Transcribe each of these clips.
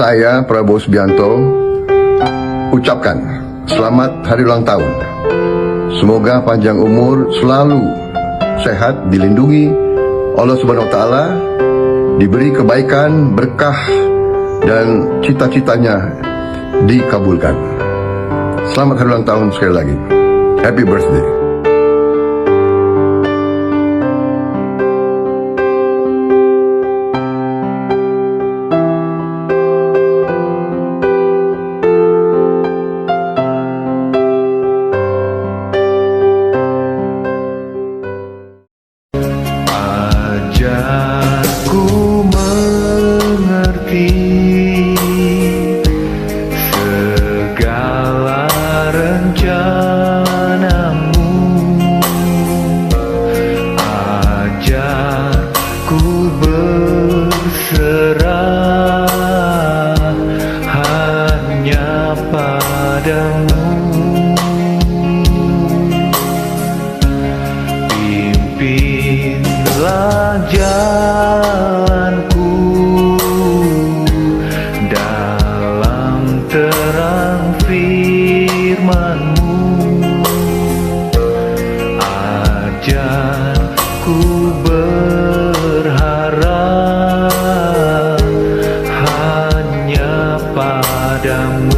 Saya Prabowo Subianto ucapkan selamat hari ulang tahun. Semoga panjang umur, selalu sehat, dilindungi Allah Subhanahu wa taala, diberi kebaikan, berkah dan cita-citanya dikabulkan. Selamat hari ulang tahun sekali lagi. Happy birthday. Ajarku mengerti segala rencanamu, ajarku berserah hanya padamu. Pimpinlah jalanku dalam terang firman-Mu, ajarku berharap hanya padamu.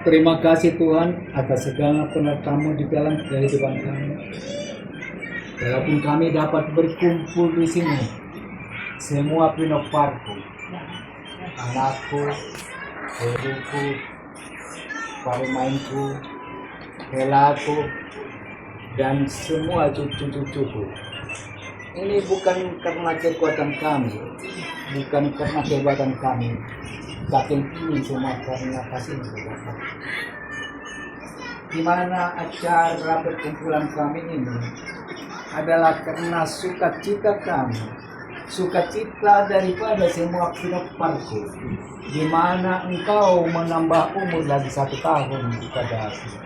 Terima kasih Tuhan atas segala penyertaan-Mu di dalam kehidupan kami. Walaupun kami dapat berkumpul di sini, semua pinoparku, anakku, ibuku, pemainku, helaku, dan semua cucu-cucuku. Ini bukan karena kekuatan kami, bukan karena kehebatan kami, tapi ini semua karena kasih-Mu Bapa. Di mana acara perkumpulan kami ini adalah karena sukacita kami, sukacita daripada semua pinoparku, di mana Engkau menambah umur lagi 1 tahun kepada aku.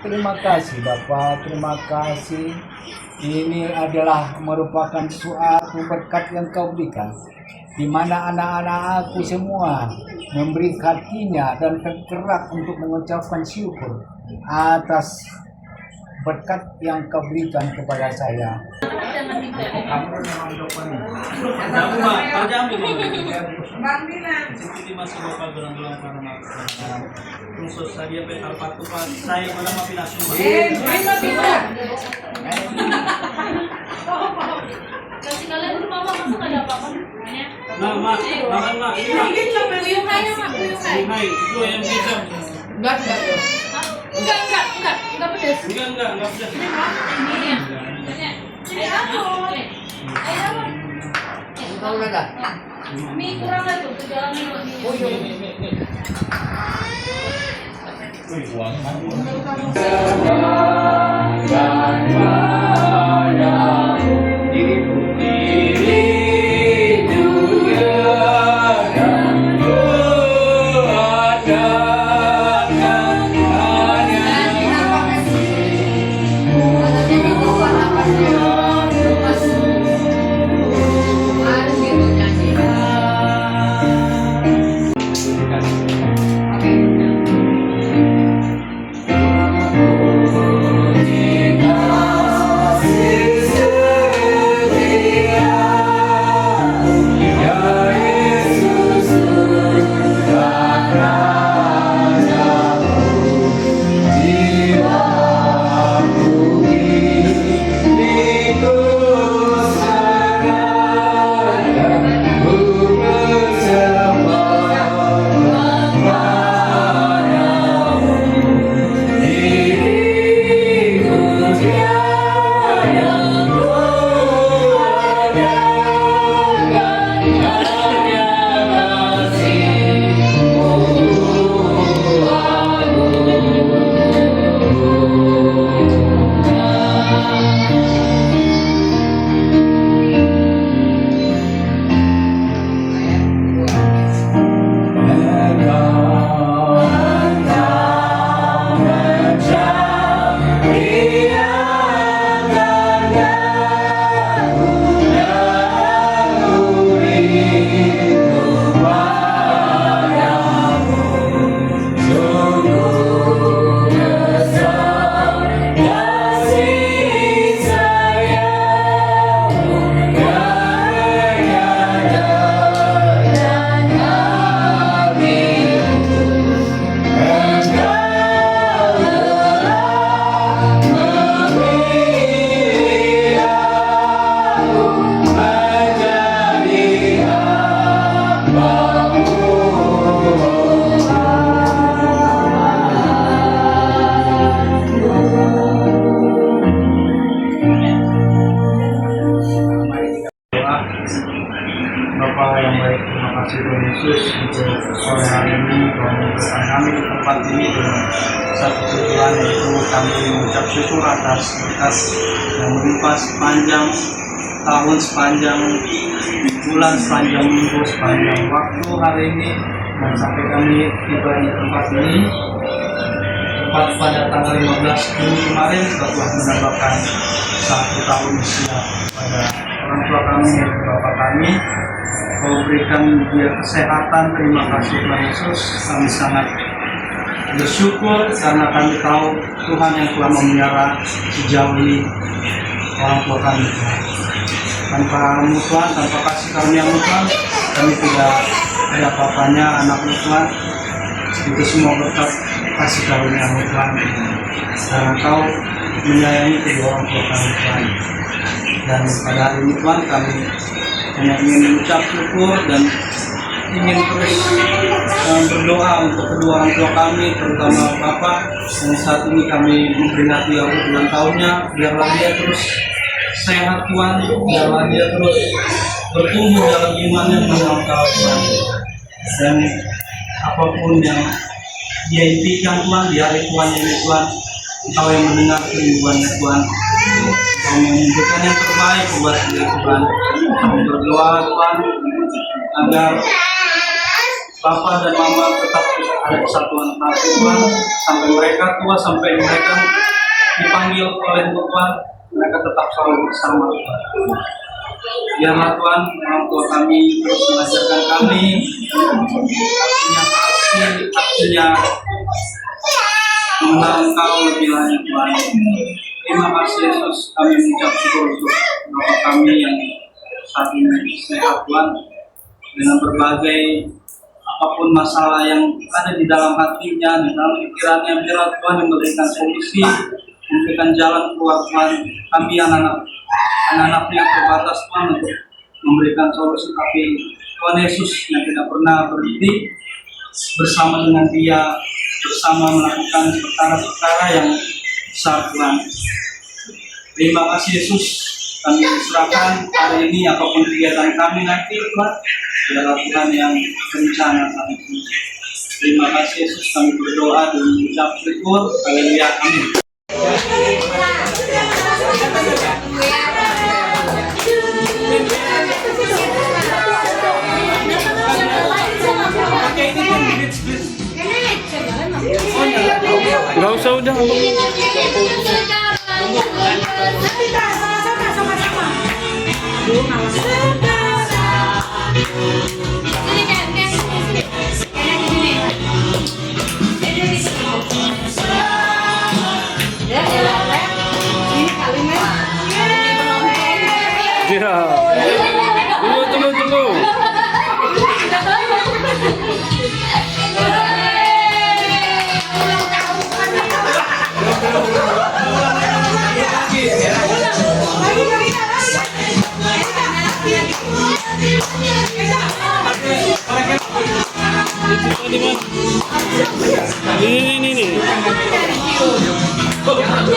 Terima kasih Bapa, terima kasih. Ini adalah merupakan suatu berkat yang Kau berikan, di mana anak-anak aku semua memberi hatinya dan tergerak untuk mengucapkan syukur atas berkat yang Kau berikan kepada saya. Khusus saja bekal patupat saya pada mapinasum. Kasih kalian rumah mama masa nggak ada apa-apa? Nah, mak, makan mak. Kuyung hai mak, kuyung hai. Hai, itu yang bisa. Enggak pedas. Enggak pedas. Ini ya. Tahu enggak? Mie kurang lah tuh, jalan mie. Bapak yang baik, terima kasih Tuhan Yesus untuk sore hari ini Tuhan memberikan kami di tempat ini dengan satu tujuan, yaitu kami mengucap syukur atas berkat yang melimpah sepanjang tahun, sepanjang bulan, sepanjang minggu, sepanjang waktu hari ini, dan sampai kami tiba di tempat ini tepat pada tanggal 15 Juni kemarin telah menambahkan 1 tahun usia pada orang tua kami, yaitu Bapak kami. Kau berikan dia kesehatan. Terima kasih Tuhan Yesus. Kami sangat bersyukur karena kami tahu Tuhan yang telah memelihara sejauh ini orang tua kami. Tanpa Tuhan, tanpa kasih karunia-Mu Tuhan, kami tidak ada apa-apanya anak-Mu Tuhan. Itu semua berkat kasih karunia-Mu Tuhan. Karena Kau menyayangi kedua orang tua kami Tuhan. Dan pada hari ini Tuhan, kami hanya ingin mengucap syukur dan ingin terus berdoa untuk kedua orang tua kami, terutama Bapak yang saat ini kami memperingati ulang tahunnya. Biarlah dia terus sehat Tuhan, biarlah dia terus bertumbuh dalam imannya mengenal Kau Tuhan. Dan apapun yang dia impikan Tuhan di hari Tuhan ini Tuhan, Engkau yang mendengar kerinduannya Tuhan. Kau memberikan yang terbaik buat dia Tuhan. Kami berdoa Tuhan agar Papa dan Mama tetap ada kesatuan hati Tuhan, sampai mereka tua, sampai mereka dipanggil oleh Tuhan, mereka tetap selalu bersama Tuhan. Biarlah Tuhan orang tua kami terus mengajarkan kami artinya kasih, artinya mengenal Engkau lebih lanjut Tuhan. Terima kasih Yesus, kami mengucap syukur untuk Bapak kami yang saat ini sehat Tuhan, dengan berbagai apapun masalah yang ada di dalam hatinya, di dalam pikirannya. Biarlah Tuhan yang memberikan solusi, memberikan jalan keluar Tuhan. Kami anak-anaknya terbatas Tuhan untuk memberikan solusi, tapi Tuhan Yesus yang tidak pernah berhenti bersama dengan dia, bersama melakukan perkara-perkara yang besar Tuhan. Terima kasih Yesus, kami serahkan hari ini apapun kegiatan kami nanti Tuhan, biarlah Tuhan yang berencana kami. Terima kasih Yesus, kami berdoa dan mengucap syukur. Haleluya, amin. Gak usah udah. Ya. Tunggu. Ini. Tenang.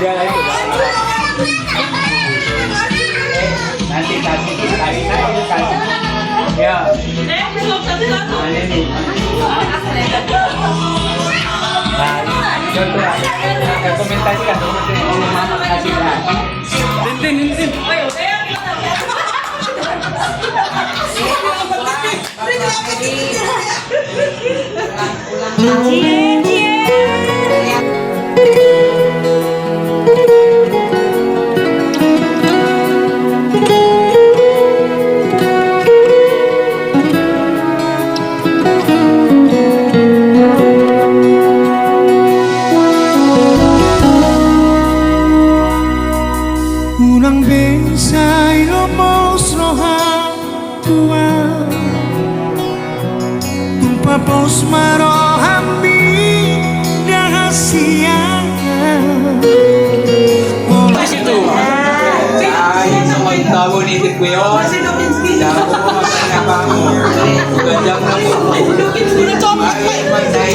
Udah itu. Nanti kasih. Ya. Ini. Nah, komentasikan mama kasih kan. Tintin. Unang besa'y lumos rohang tua Tumpapos marohambi rahasia Ay, naman tao ni Tito yun. Dako ko magkakabang. Gandang na mo. Ay, magday.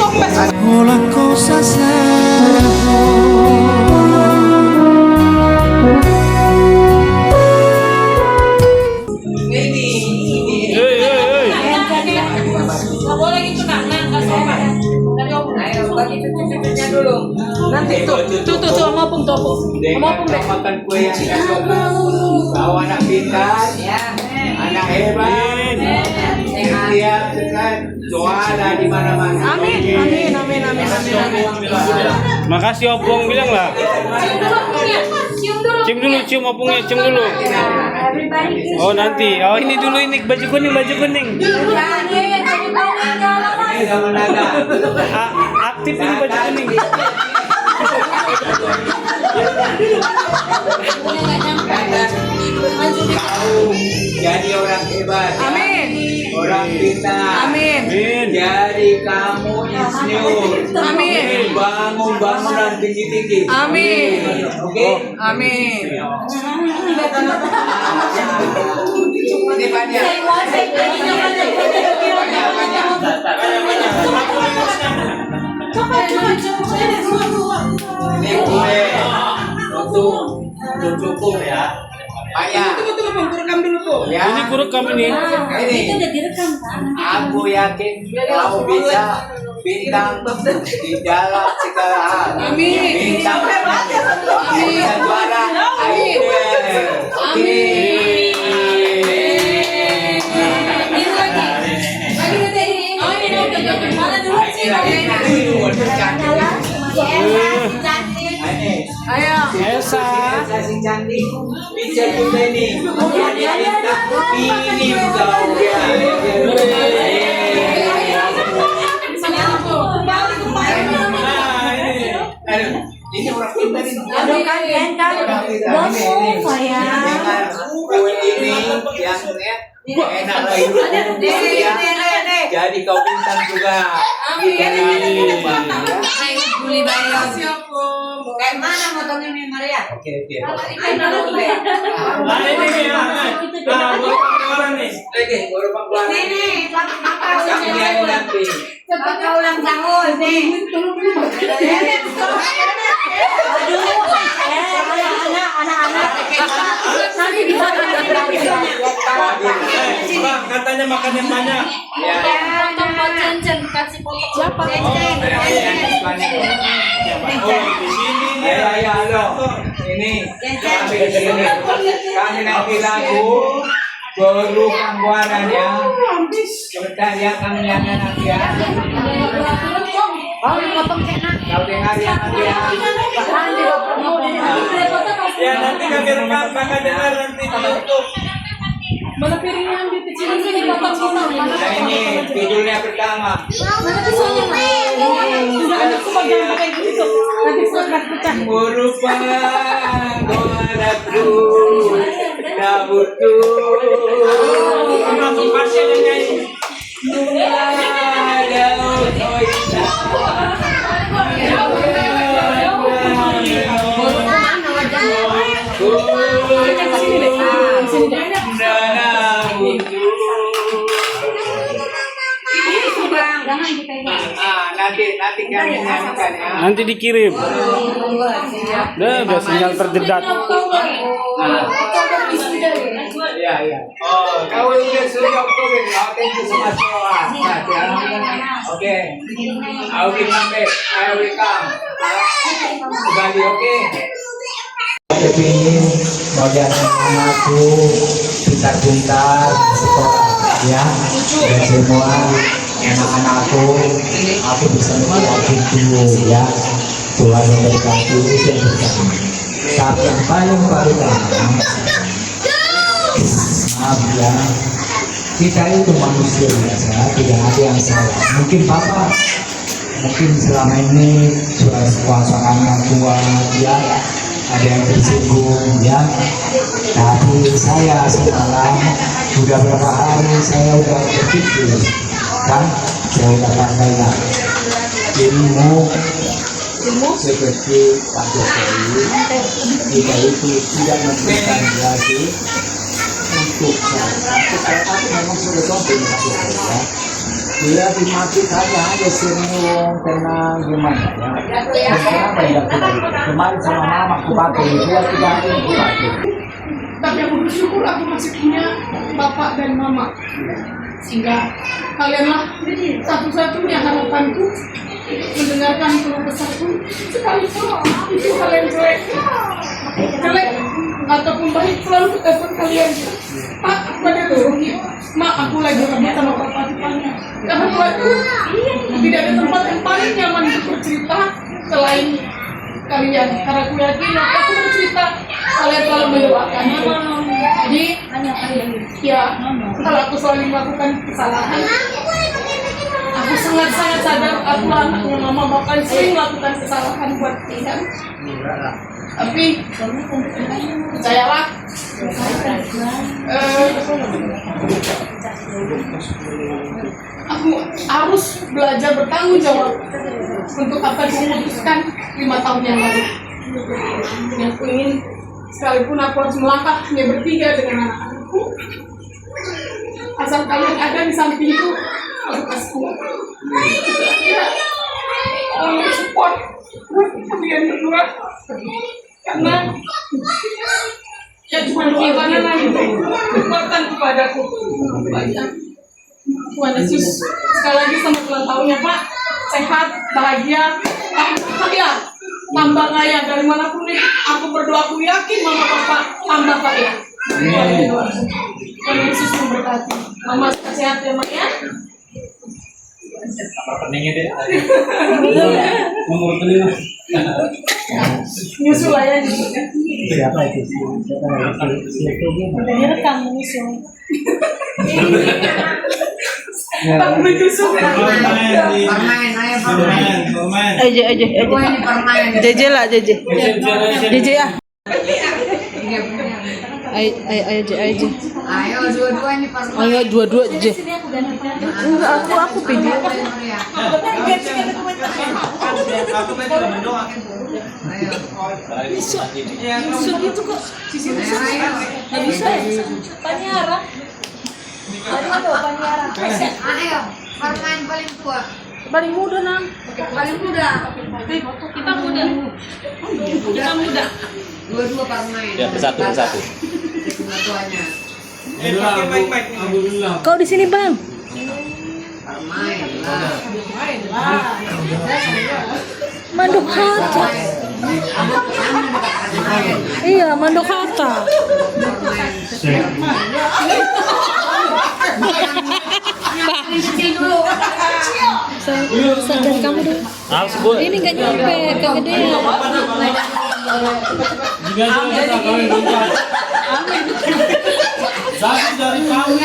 Walang cosas na Hey. Nggak boleh gitu kak, nah nggak sopan. Tadi opung, ayo bagi cucu-cucunya dulu. Nanti tuh sama opung tuh opung. Sama opung deh. Makan kue yang kasih. Kau anak pintar. Anak hebat. Setiap dekat doa di mana-mana. Amin. Makasih opung bilang lah. Cium dulu. Cium opungnya, cium dulu. Oh nanti. Oh ini dulu ini baju kuning. Ini sama naga. Aktif ini baju kuning. Kau jadi orang hebat. Amin. Orang pintar. Amin. Jadi kamu insinyur. Amin. Bangun bangunan tinggi-tinggi. Amin. Oke. Amin. Ini banyak. Ini kue untuk cucuku ya. Banyak. Ya. Ini kurekam ini. Ini. Aku yakin kau bisa bintang di dalam segala hal. Amin. Bintang bisa juara. Amin. Amin. Ini lagi. Oh ini udah mana dulu sih? Ayo. Elsa. Si cantik bisa juga ini. Ini kau ya. Ini orang pintar ini. Aduh kan. Dengan kue ini yang enak lagi. Jadi kau pintar juga. Beli bayar. Kayak mana motornya nih Maria? Oke. Oke, baru pengeluaran. Nih, Kalian nanti. Pakai ulang tahun nih. Anak-anak. Nanti bisa Bang, katanya makan yang banyak. Ya. potong buat cincin, kasih potong. Siapa? Oh, di sini nih. Ayo, halo. Ini kami di sini. Kami nanti lagu baru pangguanannya. Sebentar ya kami lihatnya nanti ya. Oh, potong enak. Kau dengar ya nanti ya. Ya nanti kami rekam, bakal dengar nanti di YouTube. Mana piringnya ambil kecil sini potong. Nah ini judulnya pertama. Mana pisaunya? Udah ada kebagian pakai gitu. Nanti surat pecah. Merupakan doaku, dapurku. Langsung pasien yang nyanyi. nanti kami nyanyikan ya. Nanti dikirim. Udah sinyal terjedat. Iya, iya. Oh, kau udah sudah Oktober ya. Thank you so much. Oke. I will come back. I will come. Kembali, oke. Kepingin modalkan anakku pintar-pintar sekolah ya, dan semua anak-anakku aku bisa menjadi guru ya. Tuhan memberkati dan berkati. Tapi yang paling maaf ya, kita itu manusia biasa, tidak ada yang salah. Mungkin Bapak selama ini suasananya kuat ya, ada yang tersinggung ya, tapi saya semalam sudah berapa hari saya udah berpikir kan, saya udah sampaikan ilmu seperti Pak Jokowi, kita itu tidak memberikan lagi untuk saya memang sudah sampai Pak Jokowi ya. Dia dimati saja aja senyum tenang gimana ya. Kenapa tidak kemarin sama mama aku pakai, dia tidak ada yang aku pakai. Tapi aku bersyukur aku masih punya bapak dan mama, sehingga kalianlah satu-satunya harapanku mendengarkan keluh kesahku. Sekalipun itu kalian jelek ataupun baik, selalu telepon kalian. Pak, aku ada kesulitan. Mak, aku lagi ribut sama bapak depannya. Karena buatku tidak ada tempat yang paling nyaman untuk bercerita selain kalian. Karena aku yakin waktu aku bercerita kalian selalu mendoakan. Jadi ya, kalau aku selalu melakukan kesalahan, aku sangat-sangat sadar aku anaknya mama bakal sering melakukan kesalahan buat kalian. Tapi percayalah, aku harus belajar bertanggung jawab untuk apa yang memutuskan 5 tahun yang lalu. Yang aku ingin, sekalipun aku harus melangkah hanya bertiga dengan anak-anakku, asal kalian ada di sampingku, aku kasih kuat. Support kalian berdua, karena ya cuma gimana lagi kekuatan kepadaku. Tuhan Yesus, sekali lagi selamat ulang tahunnya Pak, sehat, bahagia, tambah kaya dari manapun nih. Aku berdoa, aku yakin mama papa tambah kaya. Tuhan Yesus memberkati. Mama sehat ya Mak ya. Apa peningnya deh? Nomor kelima. Nyusul aja gitu. Siapa itu? Udah direkam nyusul. Tak menyusul. Permain. JJ lah JJ ah. Ayo. Ayo dua-dua nih Pak. Ayo dua-dua JJ. Enggak, aku video. Nyusul gitu kok. Nggak bisa ya? Paniara. Aduh, Paniara. Ayo, permain paling tua. Paling muda nang. Paling muda. Kita muda. Kita muda. Dua-dua permain. Ya, bersatu. Tuanya. Kau di sini bang. Permain lah. Manduk Hatta. Iya, Manduk Hatta. Sadar kamu dulu. Ini nggak nyampe, kegedean. Jika sudah kami buka. Satu dari kamu.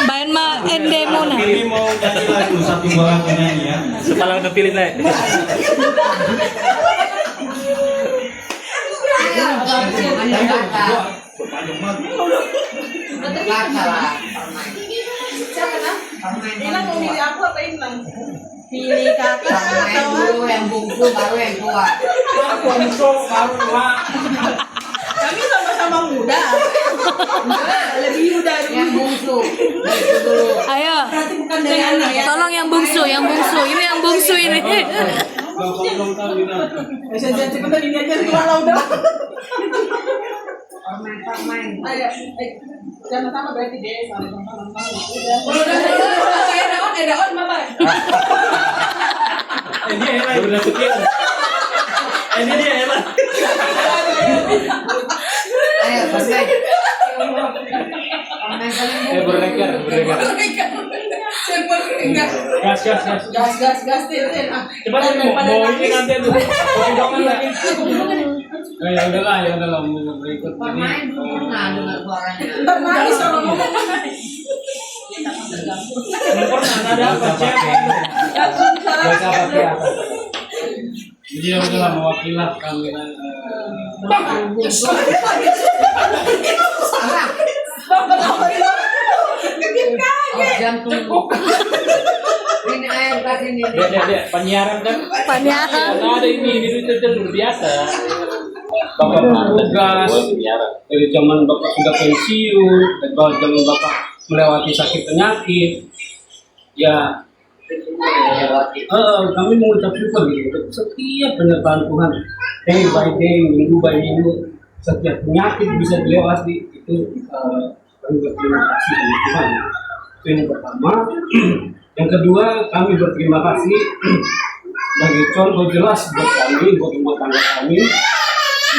Bayan mah endemo nah. Ini mau nyanyi lagu satu orang penyanyi ya. Kepala udah pilih lah. Siapa nak? Inang mau milih aku apa Inang? Pilih kakak atau dulu yang bungsu baru yang tua. Kami sama-sama muda. Lebih muda dulu. Yang bungsu. Itu dulu. Ayo, Berarti bukan dari anak ya. tolong yang bungsu. Ini yang bungsu ini. Bisa jadi cepetan ini aja keluar udah. Permain. Ayo, sama-sama berarti deh. Sama-sama. Udah kayak daun, Mama. Ini enak, udah sekian. Ini dia enak. Ayo, permain. Permain paling Berlegar. Gas, Tin. Cepat mau ini nanti tuh. Jangan lagi. Ya udahlah, mau berikut ini. permain belum pernah dengar suaranya. Ntar nangis kalau ngomong. Pernah ada apa cek? Bahasa apa? Jadi ya udahlah mewakili kami. Jantung. Ini air kasih ini. Dia penyiaran kan? Penyiaran. Karena ada ini itu luar biasa. Bapak tegas dari zaman bapak sudah pensiun, dari zaman bapak melewati sakit penyakit, ya. Kami mengucap syukur gitu untuk setiap penyertaan Tuhan, day by day, minggu by minggu, setiap penyakit bisa dilewati itu kami berterima kasih sama Tuhan. Itu yang pertama. Yang kedua, kami berterima kasih sebagai contoh jelas buat kami, buat rumah tangga kami,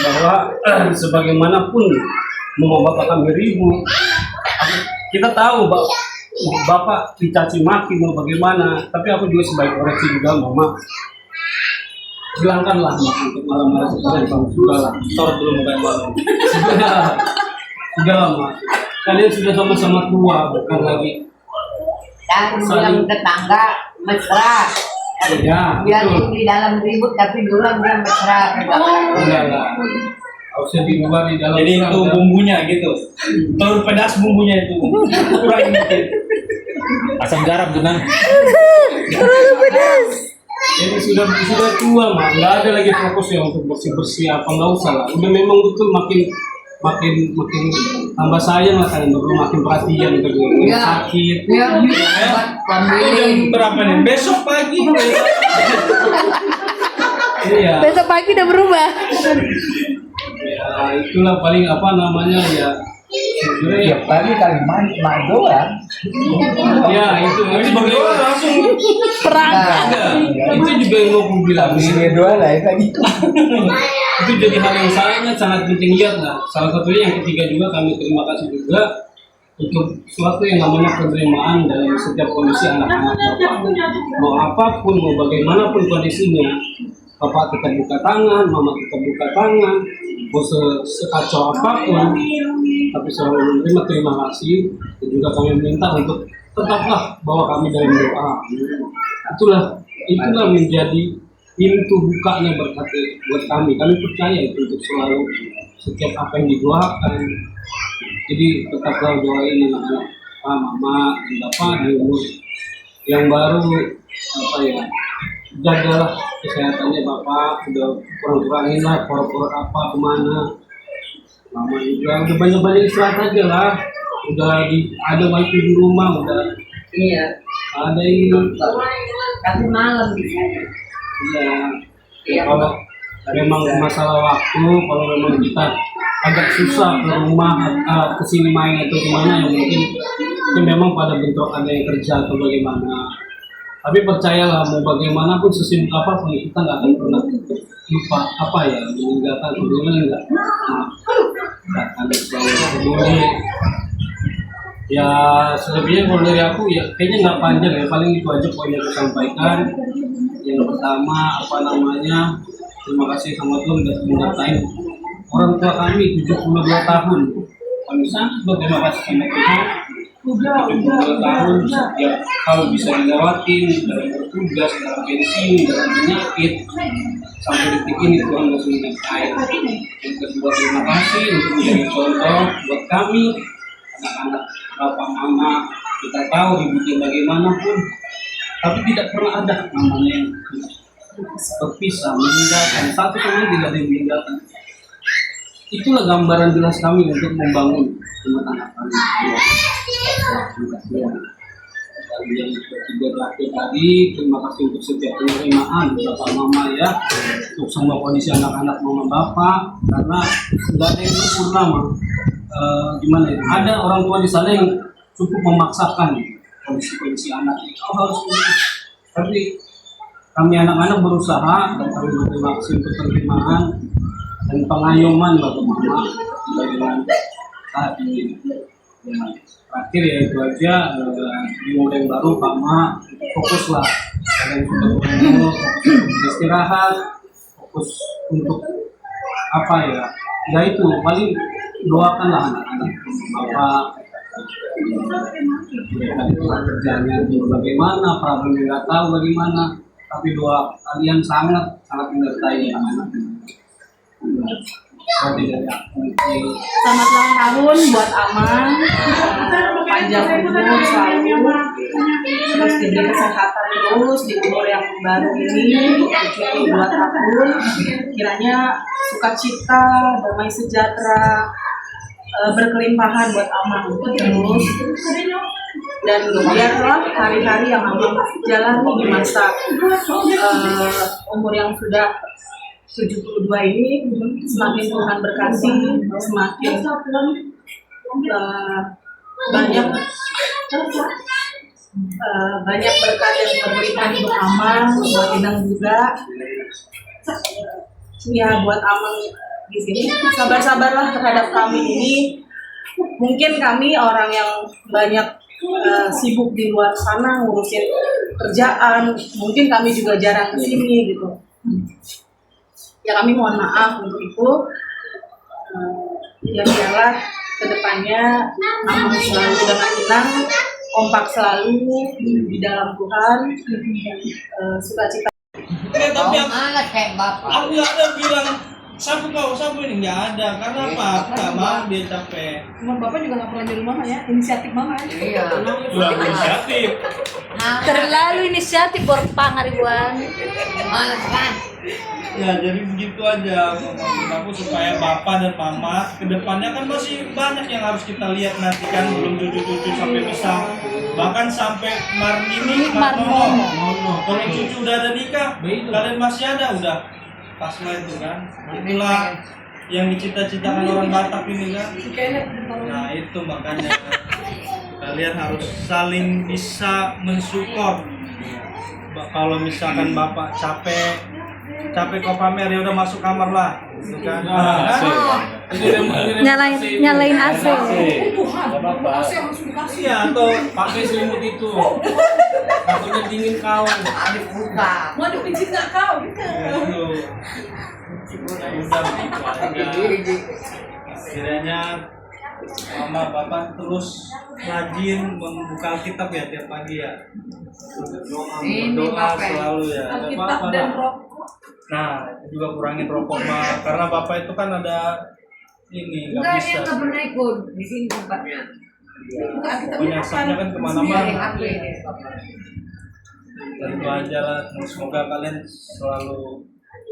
bahwa sebagaimanapun mau bapak kami ribut, kita tahu bahwa bapak dicaci maki mau bagaimana, tapi aku juga sebagai koreksi juga, mama hilangkanlah untuk malam-malam seperti kamu sudah lah, belum kayak malam sudah lama, kalian sudah sama-sama tua, bukan lagi Dan bilang tetangga mesra. ya, Biar di dalam ribut tapi duluan dia mesra. enggak lah. Harusnya di luar di dalam. Jadi itu bumbunya gitu. Telur pedas bumbunya itu. Kurang dikit. Asam garam tuh kan. Jadi sudah tua mah, nggak ada lagi fokus ya untuk bersih apa nggak usah lah. Udah memang betul makin tambah sayang lah kalian berdua, makin perhatian ke dia sakit. Ya, Itu jam berapa nih? Besok pagi. Iya. Besok pagi udah berubah. Ya itulah paling apa namanya ya. Sebenarnya Tadi kali main doang. ya itu sebagai Langsung Perang. enggak. Itu juga yang mau aku bilang. Doang lah tadi. Itu jadi hal yang sangat penting lihat lah. Salah satunya yang ketiga juga kami terima kasih juga untuk suatu yang namanya penerimaan dalam setiap kondisi anak-anak bapak. Mau apapun, mau bagaimanapun kondisinya, bapak tetap buka tangan, mama tetap buka tangan, mau sekacau apapun, tapi selalu menerima terima kasih. Dan juga kami minta untuk tetaplah bawa kami dalam doa. Itulah menjadi pintu bukanya berkat buat kami. Kami percaya itu untuk selalu setiap apa yang didoakan. Jadi tetaplah doain anak-anak, mama dan bapak di umur yang baru jagalah kesehatannya bapak, udah kurang-kurangin lah poro-poro apa kemana. Mama juga udah banyak-banyak istirahat aja lah. Udah ada wifi di rumah, udah ada ini. Tapi malam bisa. Ya, kalau memang masalah waktu, kalau memang kita agak susah ke rumah, kesini main atau kemana, yang mungkin itu memang pada bentrokannya yang kerja atau bagaimana. Tapi percayalah, mau bagaimanapun sesibuk apapun kita nggak akan pernah lupa meninggalkan hubungan nggak akan selalu peduli. Ya selebihnya kalau dari aku ya kayaknya nggak panjang ya, paling itu aja poin yang aku sampaikan. Yang pertama terima kasih sama Tuhan sudah mendatain orang tua kami 72 tahun. Kami sangat berterima kasih sama Tuhan. 72 tahun setiap hal bisa dilewatin dalam bertugas, dalam pensiun, dalam penyakit, sampai detik ini Tuhan masih mendatain. Yang kedua terima kasih untuk menjadi contoh buat kami anak-anak bapak mama. Kita tahu ributnya bagaimanapun, tapi tidak pernah ada namanya yang berpisah, meninggalkan satu sama lain, tidak ada yang meninggalkan. Itulah gambaran jelas kami untuk membangun rumah tangga kami. Dan yang ketiga terakhir tadi, terima kasih untuk setiap penerimaan Bapak Mama ya, untuk semua kondisi anak-anak Mama Bapak, karena tidak ada yang sempurna mah. Gimana ya? Ada orang tua di sana yang cukup memaksakan kondisi anak itu harus begini. Tapi kami anak-anak berusaha dan kami berterima kasih untuk penerimaan dan pengayoman Bapak Mama dengan saat ini. Ya, terakhir ya itu aja, di model baru Pak Ma fokuslah kalian sudah berumur, fokus untuk istirahat, fokus untuk apa ya itu paling doakanlah anak-anak Bapak. Mereka itu kerjanya bagaimana, problemnya nggak tahu bagaimana, tapi doa kalian sangat menyertai anak-anak. Selamat ulang tahun buat Amang, panjang umur selalu, terus diberi kesehatan terus di umur yang baru ini, 2 tahun, kiranya sukacita, damai sejahtera, berkelimpahan buat Amang terus, dan biarlah hari-hari yang Amang jalani di masa umur yang sudah 72 ini semakin Tuhan berkati, semakin banyak berkat yang berlimpah untuk Amang, buat Inang juga. Ya buat Amang di sini sabar-sabarlah terhadap kami ini. Mungkin kami orang yang banyak sibuk di luar sana ngurusin kerjaan, mungkin kami juga jarang kesini gitu. Ya kami mohon maaf untuk itu. Ya biarlah kedepannya Amang selalu dengan tenang, kompak selalu di dalam Tuhan, sukacita. Tapi Malas kayak bapak. aku nggak ada bilang sapu ini nggak ada, karena apa? Aku nggak mau dia capek. Cuma Bapak juga nggak pernah nyuruh Mama ya, inisiatif Mama. Iya. Udah inisiatif. Terlalu inisiatif berpangaribuan. Malas kan? Ya jadi begitu aja ngomongin aku, supaya bapak dan mama kedepannya kan masih banyak yang harus kita lihat nanti kan, belum cucu-cucu sampai besar, bahkan sampai Marnini, Marnono. Kalau cucu udah ada nikah, kalian masih ada, udah pas lah itu kan. Itulah yang dicita-citakan orang Batak ini kan. Nah itu makanya kalian harus saling bisa mensupport. Kalau misalkan bapak capek kok pamer, ya udah masuk kamar lah, gitu kan. Nyalain AC. Iya, atau Pakai selimut itu, takutnya dingin kau. Adik buka. Mau dipijit nggak kau? gitu. Ya udah begitu aja. Kiranya mama bapak terus rajin membuka kitab ya tiap pagi ya. Berdoa selalu ya. Alkitab dan rokok. Nah, juga kurangin rokok mah, karena bapak itu kan ada ini nggak Enggak, bisa. dia nggak pernah ikut di sini tempatnya. Pokoknya asapnya kan kemana-mana. Iya, Dan itu aja lah. Semoga kalian selalu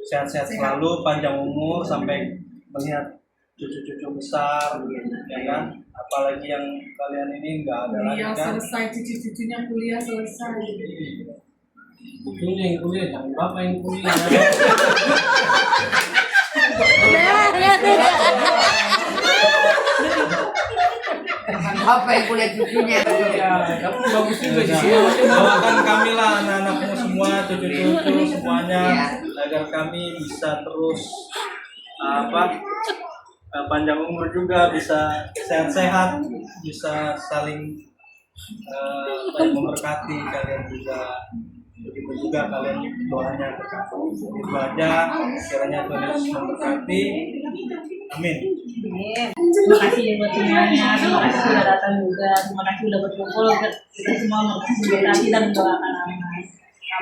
sehat-sehat selalu, panjang umur sampai melihat cucu-cucu besar, ya kan? Apalagi yang kalian ini nggak ada lagi Kuliah kan? selesai, cucu-cucunya kuliah selesai. Cucunya yang kuliah, jangan bapak yang kuliah. Apa yang kuliah cucunya? Ya, tapi bagus juga sih. Doakan kami lah anak-anakmu semua, cucu-cucu semuanya, agar kami bisa terus panjang umur juga, bisa sehat-sehat, bisa saling memberkati kalian juga. Begitu juga kalian doanya terkabul. Itu aja, kiranya Tuhan Yesus memberkati. Amin. Terima kasih buat semuanya, terima kasih sudah datang juga, terima kasih sudah berkumpul. Kita semua memberkati dan mendoakan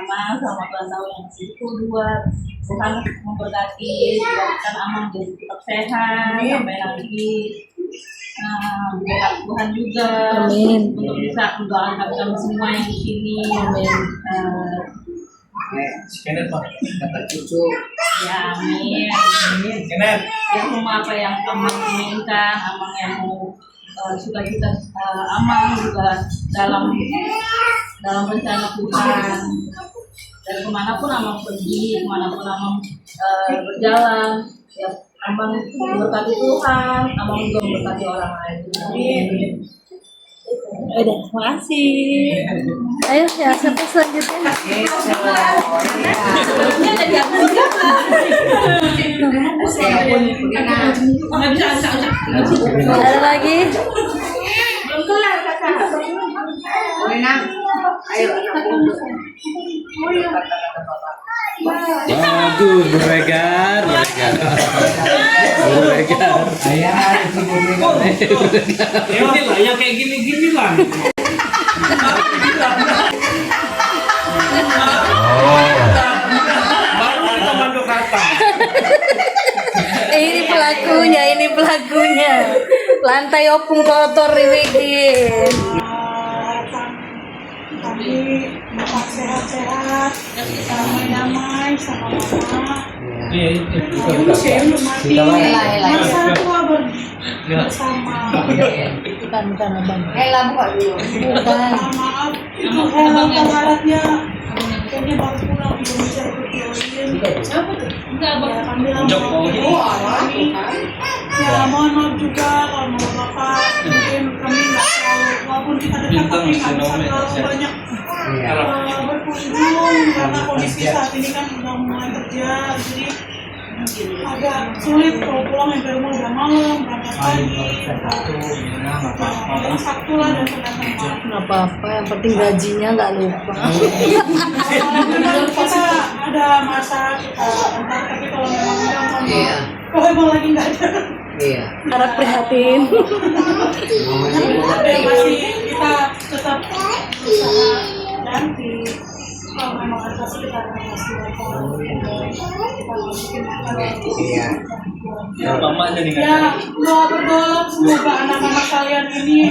Amang sama ulang tahun yang ke-2. Tuhan memberkati, doakan Amang jadi tetap sehat sampai nanti berkat Tuhan juga. Amin. Untuk bisa mendoakan kami semua yang di sini. Amin. Kenneth Pak. Dapat cucu. Ya, amin. Kenneth. Ya, semua apa yang Amang inginkan, Amang yang mau suka kita, Amang juga dalam rencana Tuhan. Dan kemanapun Amang pergi, kemanapun Amang berjalan, ya Amang memberkati Tuhan, Amang juga memberkati orang lain. Amin. Udah, makasih. Ayo ya, siapa selanjutnya? Ada lagi? Belum kelar kakak. Renang. Ayo. Waduh, beregar. Ayah, Inilah yang kayak gini-gini lah. Baru kita mandok kata. Ini pelakunya. Lantai opung kotor dibikin. Kami dapat sehat-sehat, damai-damai sama mama. Saya belum mati. Masa tua bersama. Bukan abang. Ella buka dulu. Bukan. Maaf, itu Ella pengaratnya. Kayaknya baru pulang belum bisa ikut join. Siapa tuh? Enggak, Bang. Kami ya, mohon maaf juga kalau mau bapak. Mungkin kami nggak tahu. Walaupun kita dekat tapi nggak bisa terlalu banyak berkunjung karena kondisi saat ini kan udah mulai kerja, jadi agak sulit kalau pulang sampai rumah udah malam, berangkat pagi. Yang Sabtu lah dan pendatang. Nggak apa-apa, yang penting gajinya nggak lupa. Kita ada masa kita entar, tapi kalau memang kalau emang lagi nggak ada. Iya. Harap prihatin. Masih kita tetap berusaha ganti. Kalau memang ada sekitar masih kita masukin Mama jadi ya, doa berdoa semoga anak-anak kalian ini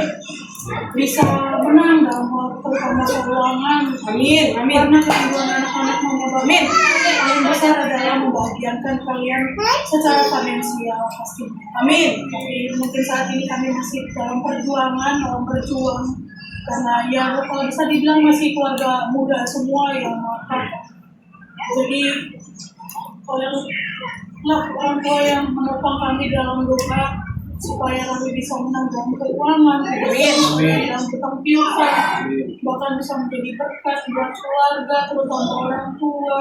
bisa menang dalam hal terutama keuangan. Amin. Karena kedua anak-anak membawa paling besar adalah membahagiakan kalian secara finansial pasti. Amin. Tapi mungkin saat ini kami masih dalam perjuangan, dalam berjuang karena ya kalau bisa dibilang masih keluarga muda semua yang makan. Jadi kalian lah orang tua yang menopang kami dalam doa supaya kami bisa menang dalam keuangan, dalam ketampilan, bahkan bisa menjadi berkat buat keluarga, terutama orang tua,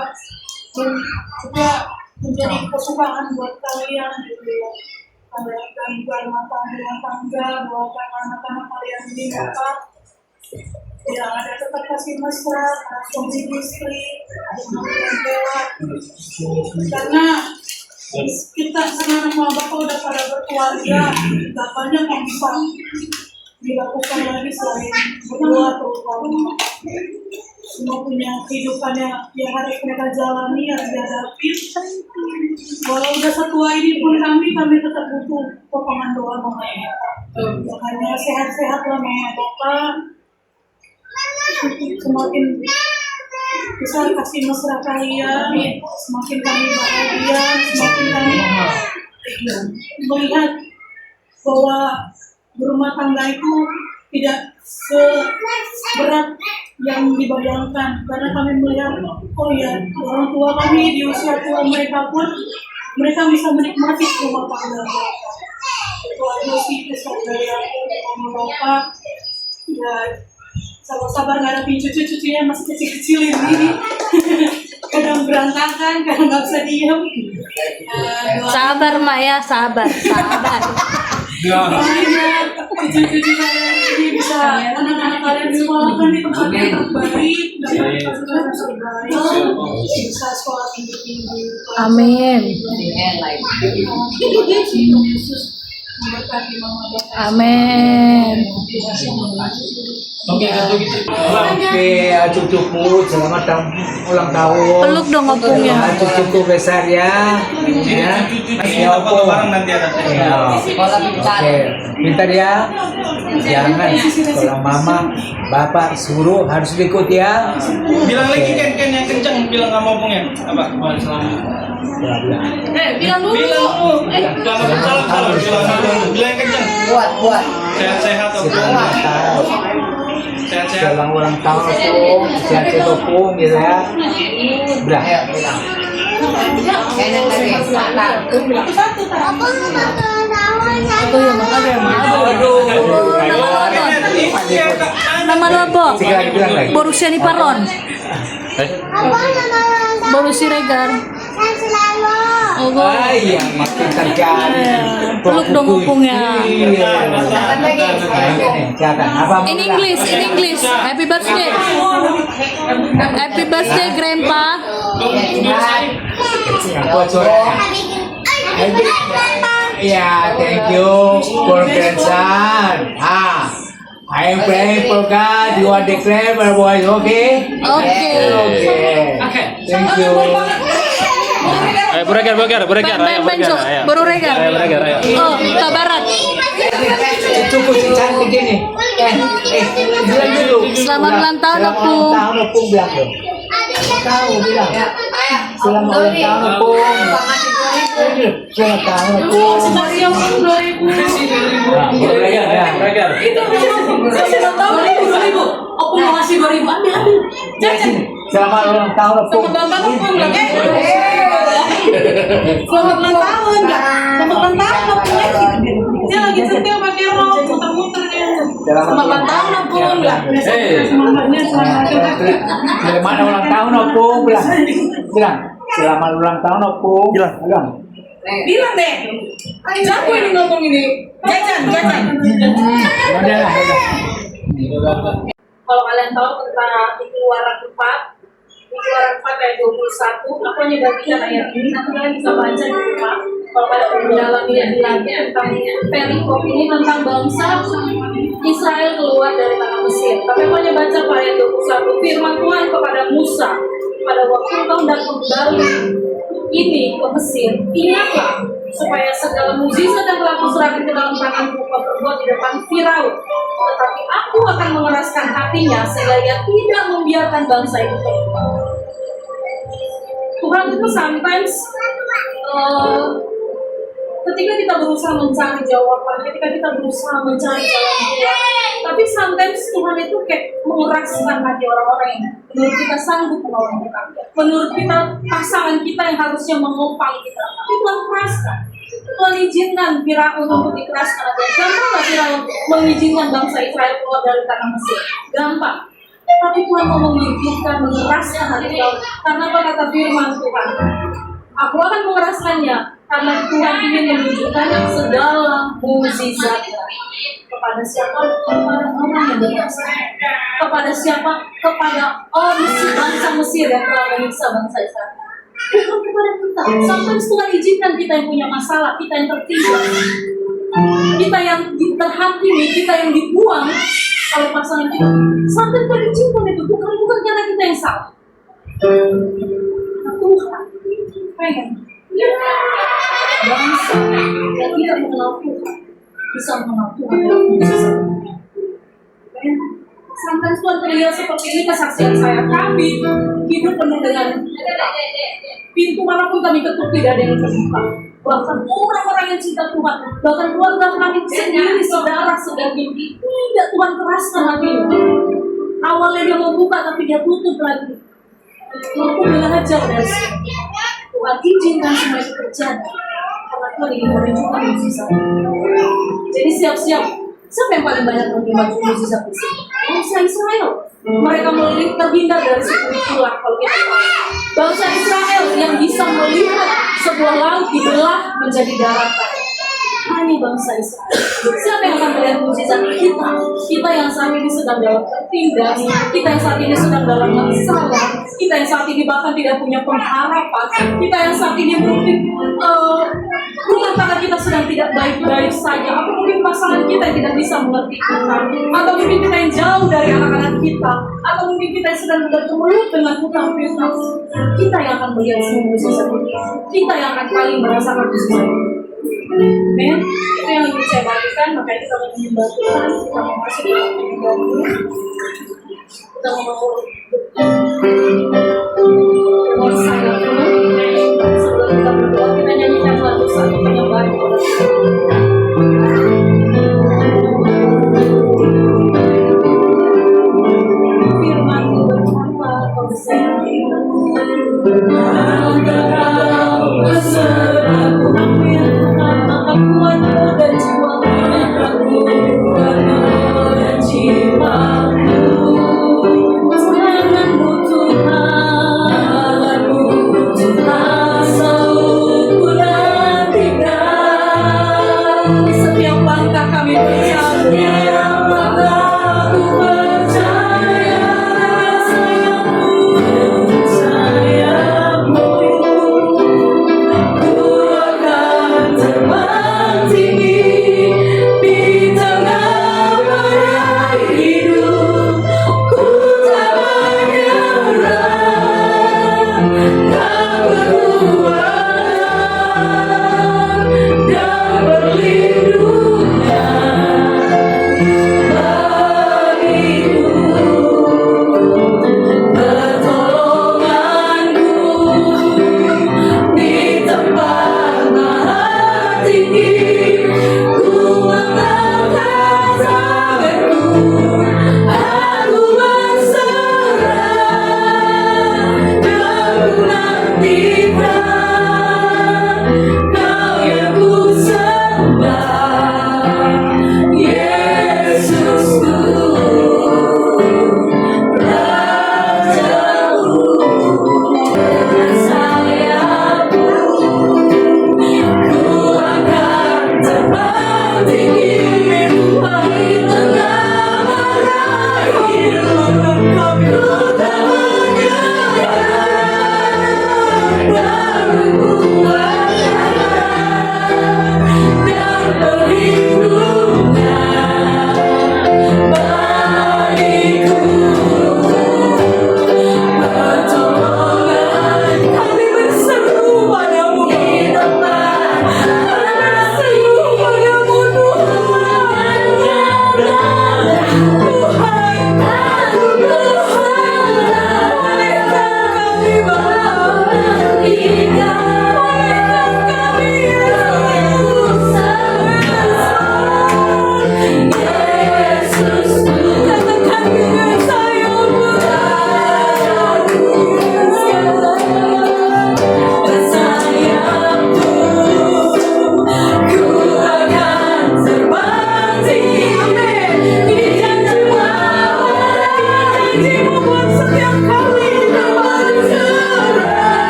dan juga menjadi kesukaan buat kalian gitu ya. Dan juga rumah tangga, buat anak-anak kalian ini maka tidak ada tetap kasih mesra, suami istri, karena kita sekarang sama bapak udah pada berkeluarga, gak banyak yang bisa dilakukan lagi selain berdua terutama. Semua punya kehidupannya yang harus mereka jalani, harus dihadapi. Walau udah setua ini pun kami tetap butuh potongan doa mama ya. Makanya sehat-sehatlah mama bapak. Semakin bisa kasih mesra kalian, semakin kami bahagia, semakin kami melihat bahwa berumah tangga itu tidak seberat yang dibayangkan, karena kami melihat oh ya orang tua kami di usia tua mereka pun mereka bisa menikmati rumah tangga mereka. Itu aja sih pesan dari aku sama bapak ya. Sabar ngadapin cucu-cucunya masih kecil-kecil ini. Kadang berantakan, kadang nggak bisa diem. Sabar Mak ya, sabar. Makanya cucu-cucu kalian ini bisa anak-anak kalian sekolahkan di tempat yang terbaik, dapat fasilitas terbaik, bisa sekolah tinggi-tinggi. Amin. Yesus memberkati mama bapak. Amin. Oke, kalau gitu. Oke, cucuku selamat ulang tahun. Peluk dong opungnya. Cucuku besar ya. Ya. Ini kita foto bareng nanti ada. Ya. Oke, pintar ya. Jangan kalau mama, bapak suruh harus ikut ya. Bilang lagi Ken yang kenceng, bilang kamu opungnya. Apa? Bilang dulu. Salam. Bilang yang kenceng. Buat. Sehat-sehat opung. Sehat-sehat. Selamat ulang tahun opung, sehat-sehat opung gitu ya. Udah. Enak lagi. Mantap. Aku ya maaf. Nama lo apa? Sekali bilang lagi. Borussia Niparon. Borussia Regar. Oh, Ah iya, makin terjadi. peluk dong opungnya. Silakan lagi. Silakan. Apa mau In bilang? English. Happy birthday. Happy birthday, Grandpa. Buat suaranya. Yeah, thank you for grandson. I'm praying for God. You are the clever boys, okay? Okay. Thank you. Ayo beregar. Baru regar. Oh, ke barat. Cukup si cantik ini. Bilang dulu. Selamat ulang tahun, Selamat Opung. ulang tahun, Opung bilang dong. Tahu bilang. Selamat ulang tahun, Opung. Selamat tahun, Opung. Beregar. Opung mau ngasih 2.000, ambil. Selamat ulang tahun, Opung. Selamat ulang tahun, selamat ulang tahun, Opung. Dia lagi setel pakai rok, muter-muter dia. Selamat ulang tahun, Opung. Semangatnya Selamat ulang tahun, Opung. Bilang. Selamat ulang tahun, Opung. Bilang. bilang deh. Siapa ini ngomong ini? Jajan. Udah. Kalau kalian tahu tentang Keluaran 4 ayat 21, aku hanya bagikan ayat ini, nanti kalian bisa baca di rumah. Kalau kalian mendalami lagi tentang perikop ini tentang bangsa Israel keluar dari tanah Mesir. Tapi aku hanya baca pada ayat 21, firman Tuhan kepada Musa, pada waktu engkau hendak kembali ini ke Mesir, ingatlah supaya segala mukjizat yang telah kuserahkan ke dalam tanganmu kau perbuat di depan Firaun. Tetapi aku akan mengeraskan hatinya sehingga ia tidak membiarkan bangsa itu pergi. Tuhan itu sometimes ketika kita berusaha mencari jawaban, ketika kita berusaha mencari jalan keluar, tapi sometimes Tuhan itu kayak mengeraskan hati orang-orang yang menurut kita sanggup menolong kita, menurut kita pasangan kita yang harusnya mengopang kita, tapi Tuhan keraskan. Tuhan izinkan Firaun untuk dikeraskan. Gampang nggak Firaun mengizinkan bangsa Israel keluar dari tanah Mesir? Gampang. Tapi Tuhan mau mengizinkan, mengeraskan hati kita. Karena apa kata firman Tuhan? Aku akan mengeraskannya karena Tuhan ingin menunjukkan segala mukjizat kepada siapa? Kepada orang yang berdosa. Kepada siapa? Kepada bangsa Mesir yang telah menyiksa bangsa Israel. Bukan kepada kita. Sampai Tuhan izinkan kita yang punya masalah, kita yang tertinggal, kita yang terhakimi, kita yang dibuang oleh pasangan kita. Sampai Tuhan izinkan itu bukan karena kita yang salah. Tuhan pengen bangsa yang tidak mengenal Tuhan bisa mengenal Tuhan dalam mukjizat. Sampai Tuhan terlihat seperti ini kesaksian saya. Kami hidup penuh dengan pintu manapun kami ketuk tidak ada yang terbuka. Bahkan orang-orang yang cinta Tuhan, bahkan keluarga kami sendiri, saudara tidak Tuhan keraskan hatinya. Awalnya dia membuka tapi dia tutup lagi. Aku belajar dari sini. Tuhan izinkan semua itu terjadi karena Tuhan ingin menunjukkan mukjizat. Jadi siap-siap. Siapa yang paling banyak menerima mukjizat di sini? Bangsa Israel. Mereka terhindar dari suku itulah kalau kita tahu. Bangsa Israel yang bisa melihat sebuah laut dibelah menjadi daratan. Hanya bangsa Israel. Siapa yang akan melihat mukjizat kita? Kita yang saat ini sedang dalam tertindas, kita yang saat ini sedang dalam masalah, kita yang saat ini bahkan tidak punya pengharapan, kita yang saat ini mungkin Bukan karena kita sedang tidak baik-baik saja, atau mungkin pasangan kita yang tidak bisa mengerti kita, atau mungkin kita yang jauh dari anak-anak kita, atau mungkin kita yang sedang bergemuruh dengan hutang piutang. Kita yang akan melihat semua sesuatu. Kita yang akan paling merasakan sesuatu. Men, itu yang ingin saya bagikan. Makanya kita mau menyembah Tuhan, kita mau masuk ke dalam kita mau saya Tuhan. Sebelum kita berdoa, kita nyanyikan lagu satu penyembahan kepada Tuhan. Firman-Mu berkata, setiap langkah kami berjalan.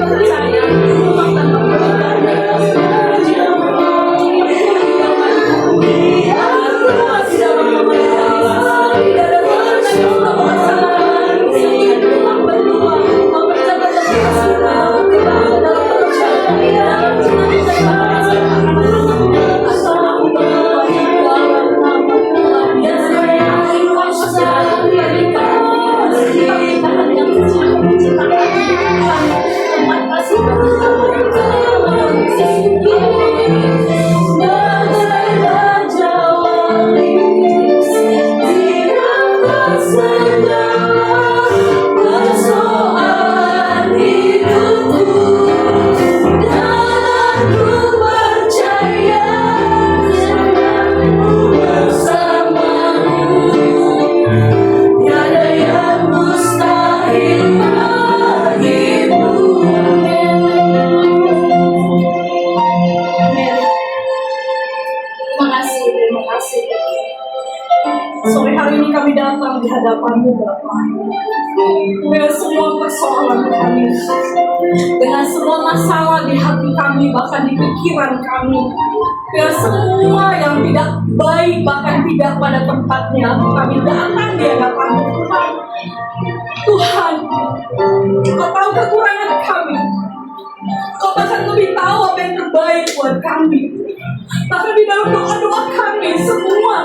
Aku kami. Dengan semua masalah di hati kami, bahkan di pikiran kami, biar semua yang tidak baik, bahkan tidak pada tempatnya, kami datang di hadapan Tuhan. Tuhan, Kau tahu kekurangan kami. Kau bahkan lebih tahu apa yang terbaik buat kami. Bahkan di dalam doa-doa kami semua,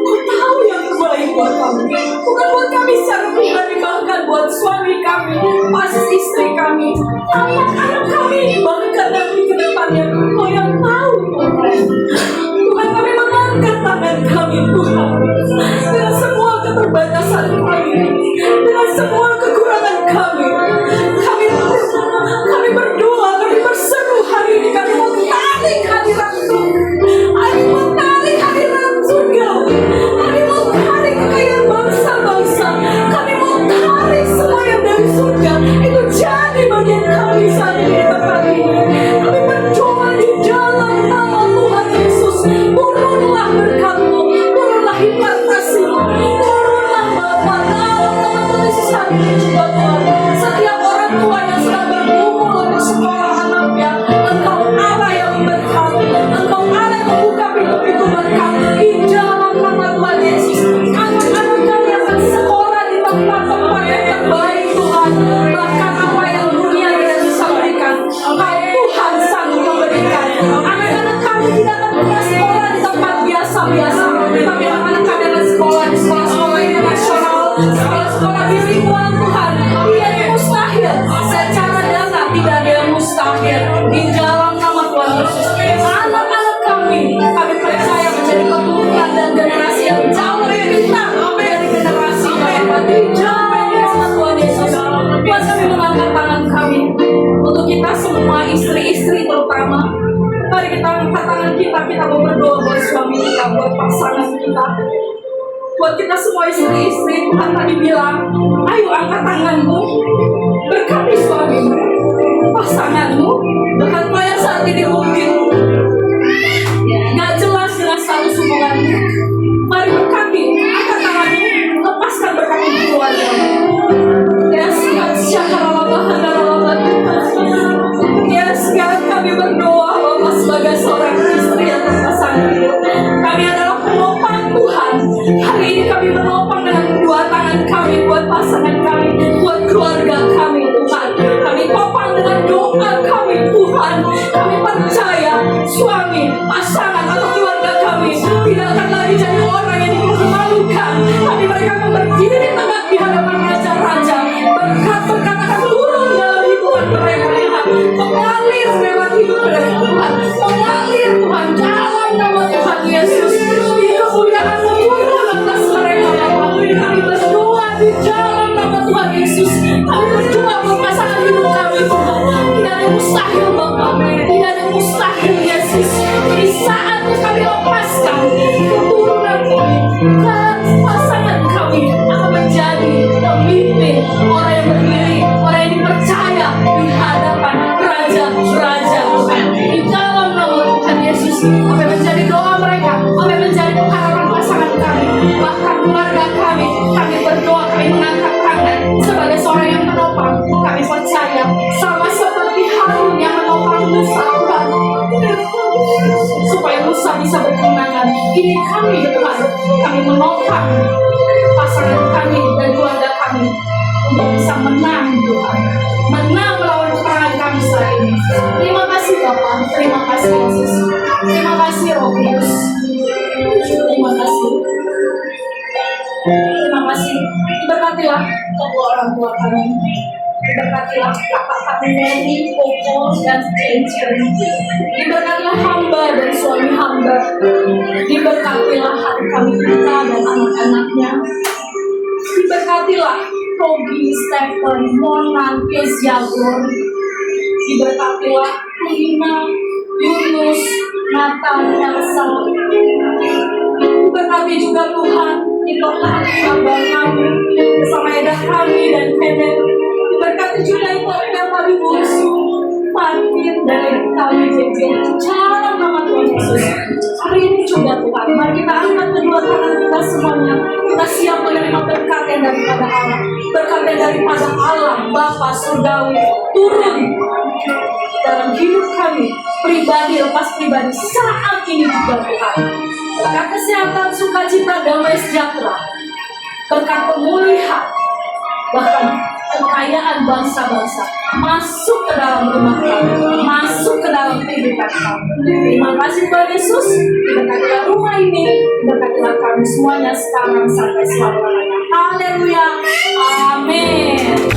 Kau tahu yang terbaik buat kami. Bukan buat kami secara pribadi, bahkan buat suami kami, pas istri kami, anak-anak kami, bahkan nanti ke depannya. Kau yang tahu, Tuhan. Tuhan, kami mengangkat tangan kami, Tuhan. Dengan semua keterbatasan kami, dengan semua kekurangan kami, kami berdoa, kami berseru hari ini, kami mau tarik hadirat-Mu. Kami mau tarik hadirat surga. Kami mau tarik kekayaan bangsa-bangsa. Kami mau tarik semua yang dari surga. Itu jadi bagian kami saat ini di tempat ini. Kami berdoa di dalam nama Tuhan Yesus. Turunlah berkat-Mu, turunlah hikmat kasih-Mu, turunlah Bapa dalam nama Tuhan Yesus hari ini juga Tuhan. Setiap orang tua yang sedang bergumul untuk sekolah anaknya, Engkau Allah yang memberkati, Engkau Allah yang membuka pintu-pintu berkat di dalam nama Tuhan Yesus. Anak-anak kami akan sekolah di tempat-tempat yang terbaik Tuhan. Bahkan apa yang dunia tidak bisa berikan, Engkau Tuhan sanggup memberikan. Anak-anak kami tidak akan pernah sekolah di tempat biasa-biasa, tapi anak-anak kami akan sekolah di sekolah-sekolah internasional, sekolah-sekolah bilingual Tuhan. Tidak ada yang mustahil, secara data tidak ada yang mustahil. Di dalam nama Tuhan Yesus, anak-anak kami percaya menjadi keturunan dan generasi yang jauh lebih pintar dari generasi mereka. Di dalam nama Tuhan Yesus, Tuhan kami mengangkat tangan kami untuk kita semua, istri-istri terutama. Mari kita angkat tangan kita mau berdoa buat suami kita, buat pasangan kita, buat kita semua istri-istri. Tuhan tadi bilang, ayo angkat tanganmu, berkati suamimu, pasanganmu, bahkan yang saat ini mungkin gak jelas dengan status hubunganmu. Mari berkati, angkat tanganmu, lepaskan berkat untuk keluargamu. Yes, yes, God, kami berdoa Bapak sebagai seorang istri yang terpasangan hidup. Kami adalah penopang Tuhan. Hari ini kami menopang dengan kedua tangan kami buat pasangan kami, buat keluarga kami Tuhan. Kami topang dengan doa kami Tuhan. Kami percaya suami, pasangan atau keluarga kami tidak akan lagi jadi orang yang dipermalukan. Tapi mereka akan berdiri tegak di hadapan raja-raja. Berkat-berkat akan turun dalam hidup mereka Tuhan. Mengalir lewat hidup mereka Tuhan. Mengalir Tuhan dalam nama Tuhan Yesus. Di kemuliaan-Mu turun atas mereka Bapa. Kami berdoa di dalam nama Tuhan Yesus. Kami berdoa buat pasangan hidup kami Tuhan. Tidak ada yang mustahil Bapa. Tidak ada yang mustahil Yesus. Di saat kami lepaskan keturunan kami dan pasangan kami akan menjadi pemimpin, orang yang berdiri, orang yang dipercaya di hadapan raja-raja Tuhan. Di dalam nama Tuhan Yesus, apa yang menjadi doa mereka, apa yang menjadi pengharapan pasangan kami, bahkan keluarga kami berdoa, kami mengangkat tangan sebagai seorang yang menopang. Kami percaya sama seperti Harun yang menopang Musa Tuhan, supaya Musa bisa berkemenangan. Ini kami Tuhan, kami menopang pasangan kami dan keluarga kami untuk bisa menang Tuhan, menang melawan peperangan kami saat ini. Terima kasih Bapak, terima kasih Yesus, terima kasih Roh Kudus, terima kasih, terima kasih. Berkatilah kedua orang tua kami, berkatilah kakak kami Mary, Koko, dan Cincin. Diberkatilah hamba dan suami hamba. Diberkatilah hati kami kita dan anak-anaknya. Diberkatilah Robi, Stephen, Mona, Kezia, Glory. Diberkatilah Lina, Yunus, Nathan, Elsa. Diberkati juga Tuhan, itulah hamba kami, bersama Edah kami dan Kenneth. Diberkati juga itu yang paling bungsu, Martin dan adik kami JJ. Dalam nama Tuhan Yesus, hari ini juga Tuhan, mari kita angkat kedua tangan kita semuanya. Kita siap menerima berkat yang daripada Allah. berkat daripada Allah Bapa Surgawi turun dalam hidup kami pribadi lepas pribadi saat ini juga Tuhan. Berkat kesehatan, sukacita, damai sejahtera, berkat pemulihan, bahkan kekayaan bangsa-bangsa masuk ke dalam rumah kami, masuk ke dalam kehidupan kami. Terima kasih Tuhan Yesus, diberkatilah rumah ini, diberkatilah kami semuanya sekarang sampai selama-lamanya. Haleluya, amin.